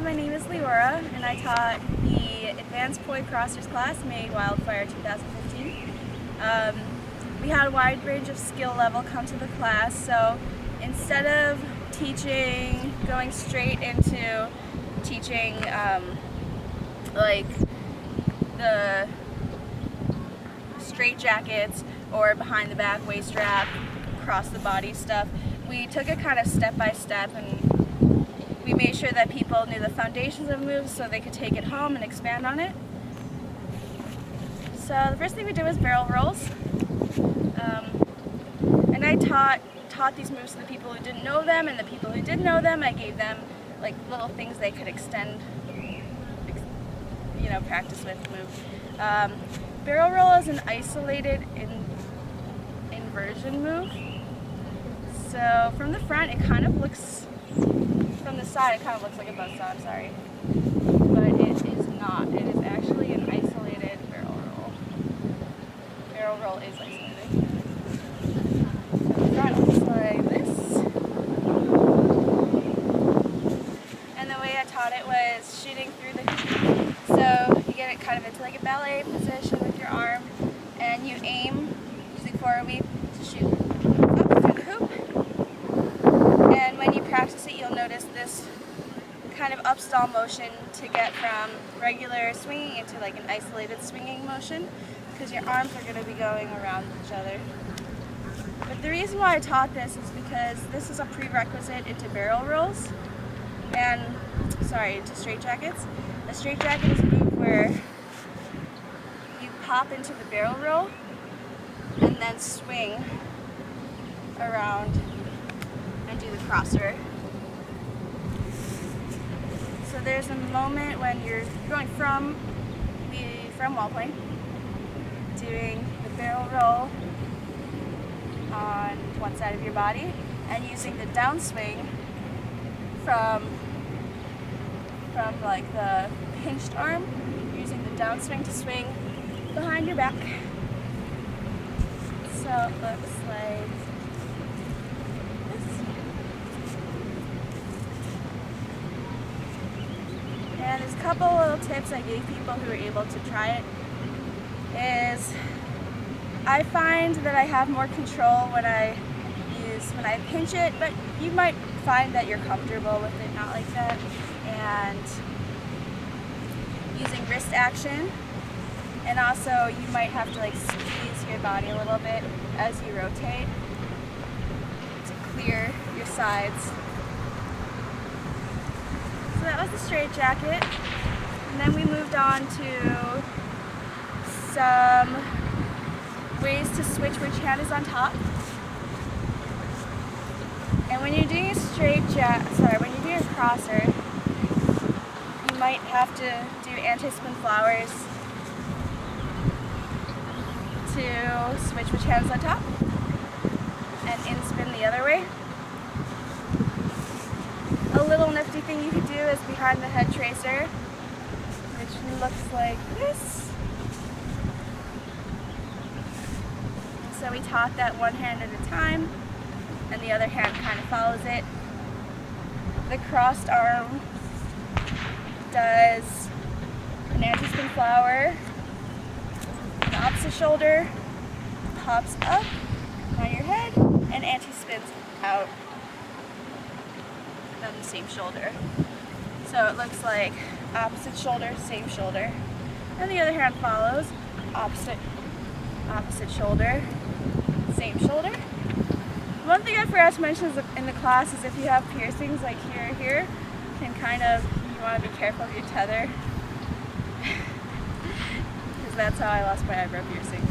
my name is Leora, and I taught the Advanced Poi Crossers class, May Wildfire 2015. We had a wide range of skill level come to the class, so instead of going straight into teaching like the straight jackets or behind the back waist wrap, across the body stuff, we took it kind of step by step, and we made sure that people knew the foundations of moves so they could take it home and expand on it. So the first thing we did was barrel rolls, and I taught these moves to the people who didn't know them, and the people who did know them, I gave them like little things they could extend, practice with move. Barrel roll is an isolated inversion move. So from the front, it kind of looks, from the side, it kind of looks like a buzzsaw, I'm sorry. But it is not. It is actually an isolated barrel roll. Barrel roll is isolated. So the front looks like this. And the way I taught it was shooting through the hoop. So you get it kind of into like a ballet position with your arm, and you aim using forward weave to shoot up through the hoop. And when you practice it, you'll notice this kind of upstall motion to get from regular swinging into like an isolated swinging motion, because your arms are going to be going around each other. But the reason why I taught this is because this is a prerequisite into barrel rolls, into straight jackets. A straight jacket is a move where you pop into the barrel roll and then swing around and do the crosser. So there's a moment when you're going from wall point, doing the barrel roll on one side of your body, and using the downswing from like the pinched arm, using the downswing to swing behind your back. So it looks like this. And there's a couple little tips I gave people who were able to try it. I find that I have more control when I pinch it, but you might find that you're comfortable with it not like that. And using wrist action, and also you might have to like squeeze your body a little bit as you rotate to clear your sides. So that was the straight jacket, and then we moved on to some ways to switch which hand is on top. And when you're doing when you're doing a crosser, you might have to do anti-spin flowers to switch which hand is on top, and in-spin the other way. A little nifty thing you could do is behind the head tracer, which looks like this. So we taught that one hand at a time, and the other hand kind of follows it. The crossed arm does an anti-spin flower. The opposite shoulder pops up on your head and anti-spins out on the same shoulder. So it looks like opposite shoulder, same shoulder. And the other hand follows, opposite shoulder, same shoulder. One thing I forgot to mention in the class is if you have piercings like here or here, you want to be careful of your tether, because that's how I lost my eyebrow piercing.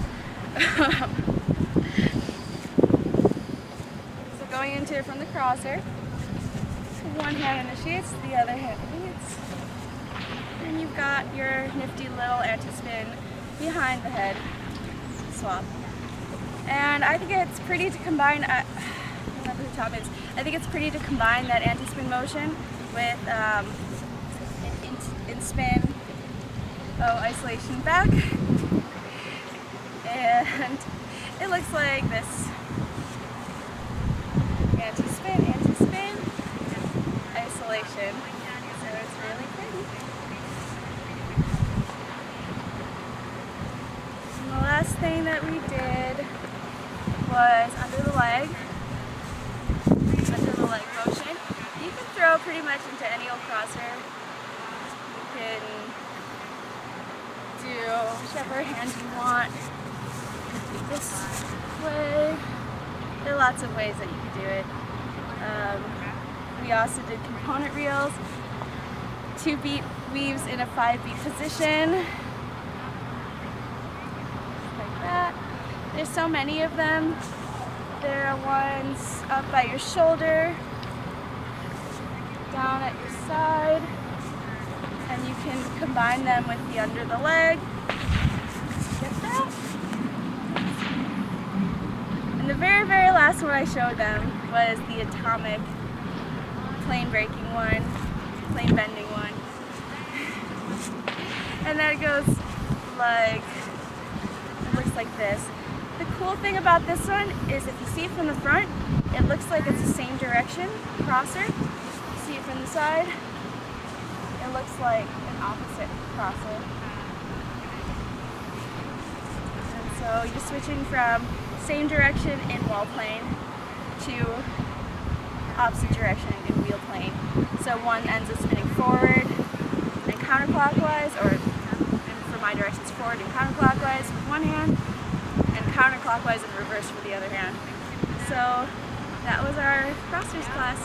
So going into it from the crosser, one hand initiates, the other hand leads, and you've got your nifty little anti-spin behind the head swap. And I think it's pretty to combine, I think it's pretty to combine that anti-spin motion with an in-spin, isolation back. And it looks like this. Anti-spin, isolation. So it's really thing that we did was under the leg motion. You can throw pretty much into any old crosser. You can do whichever hand you want. This way. There are lots of ways that you can do it. We also did component reels, 2-beat weaves in a 5-beat position, like that. There's so many of them. There are ones up by your shoulder, down at your side, and you can combine them with the under the leg. Get that? And the very, very last one I showed them was the atomic plane breaking one, plane bending one. And then it goes like, it looks like this. The cool thing about this one is if you see it from the front, it looks like it's the same direction crosser. See it from the side, it looks like an opposite crosser. And so you're switching from same direction in wall plane to opposite direction in wheel plane. So one ends up spinning forward and counterclockwise, or for my directions forward and counterclockwise with one hand, and counterclockwise and reverse for the other hand. So that was our crossers class.